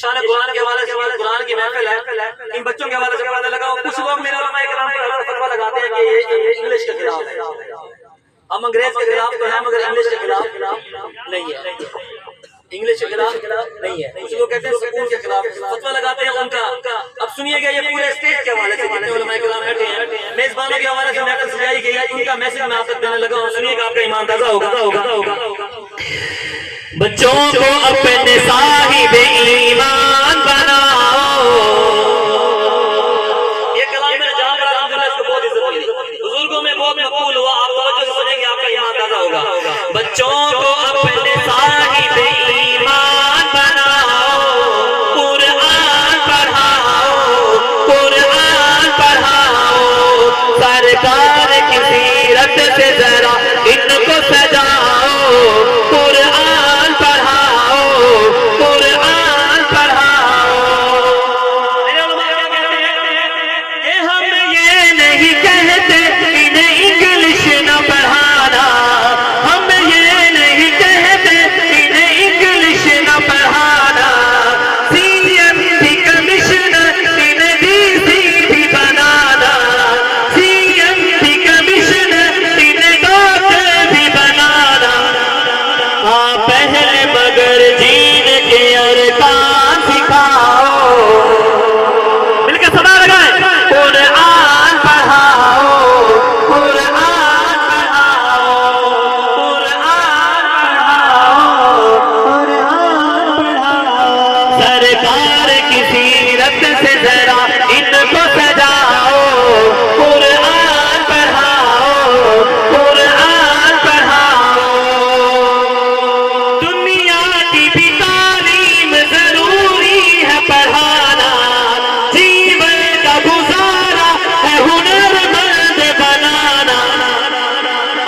شان قرآن کے حوالے سے قرآن کی محفل ہے، ان بچوں کے حوالے سے پڑھنے لگا ہوں. کچھ لوگ میرے علماء کرام پر فتویٰ لگاتے ہیں کہ یہ انگلش کے خلاف ہے. ہم انگریز کے خلاف تو ہیں مگر انگلش کے خلاف نہیں ہے. انگلش کے خلاف نہیں ہے. کچھ لوگ کہتے ہیں سکون کے خلاف فتویٰ لگاتے ہیں ان کا. اب سنیے گا یہ پورے اسٹیج کے حوالے سے جتنے علماء کرام بیٹھے ہیں میزبانوں کے حوالے سے محفل سجائی گئی ان کا میسج میں آپ تک دینے لگا ہوں. سنیے گا آپ کا ایمان تازہ ہوگا. بچوں کو اپنے صاحب ایمان بناؤ. یہ کلام میں جہاں پر الحمدللہ اس کو بہت عزت ملی. بزرگوں میں بہت مقبول ہوا. آپ توجہ سے سنیں گے آپ کا ایمان تازہ ہوگا. بچوں کو اپنے صاحب ایمان بناؤ. قرآن پڑھاؤ، قرآن پڑھاؤ. سرکار کی سیرت سے ذرا ان کو سجاؤ. قرآن پڑھاؤ، قرآن پڑھاؤ. کہ ہم یہ نہیں کہتے انہیں انگلش نہ پڑھانا. ہم یہ نہیں کہتے انہیں انگلش نہ پڑھانا. سی ایم بھی کمشنر انہیں ڈی سی بھی بنانا. سی ایم بھی کمشنر انہیں ڈاکٹر بھی بنانا. ہاں پہلے مگر جین کے ارکان سکھاؤ. مل کے صدا لگائیں. قرآن پڑھاؤ، قرآن پڑھاؤ، قرآن پڑھاؤ، قرآن پڑھاؤ. سرکار کی سیرت سے ذرا ان کو سجاؤ. قرآن پڑھاؤ، قرآن پڑھاؤ. دنیا کی بھی تعلیم ضروری ہے پڑھانا. جیون کا گزارا ہے ہنرمند بنانا.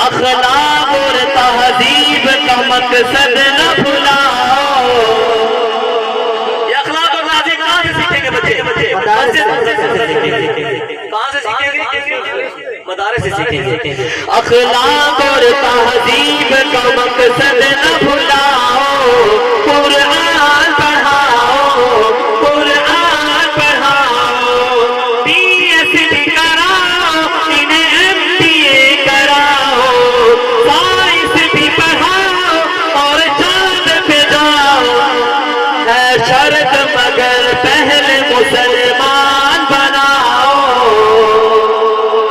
اخلاق اور تہذیب کا مقصد نہ بھلاؤ. یہ اخلاق اور تہذیب کہاں سے سیکھیں گے بچے؟ کہاں سے سیکھیں گے؟ مدارس سے سیکھیں گے. اخلاق اور تہذیب کا مقصد نہ بھلاؤ. قرآن پڑھاؤ، قرآن پڑھاؤ. پی ایس ڈی کراؤ، انہیں ایم بی اے کراؤ. سائنس بھی پڑھاؤ اور چاند پہ جاؤ. ہے شرط مگر پہلے مسلمان بناؤ.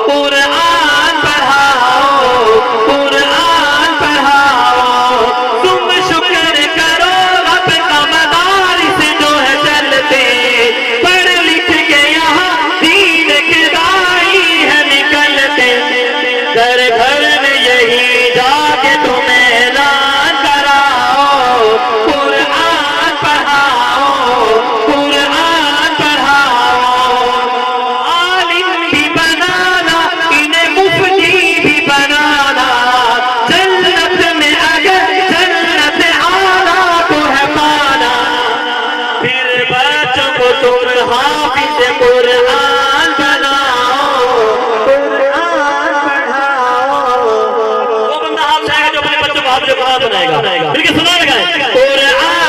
قرآن پڑھاؤ، قرآن پڑھاؤ. تم شکر کرو رب کا مدارس جو ہے چلتے. پڑھ لکھ کے یہاں دین کے داعی ہے نکلتے. گھر گھر میں یہی جا کے تمہیں اعلان کراؤ. قرآن پڑھاؤ، قرآن پڑھاؤ. عالم بھی بنانا، انہیں مفتی بھی بنانا. جنت میں اگر جنت اعلیٰ کو ہے پانا. پھر بچوں کو تم حافظ قرآن بناؤ. قرآن پڑھاؤ. وہ بندہ آپ جائے گا جو اپنے بچوں کو حافظ قرآن بنائے گا. مل کے سنا لگائیں. قرآن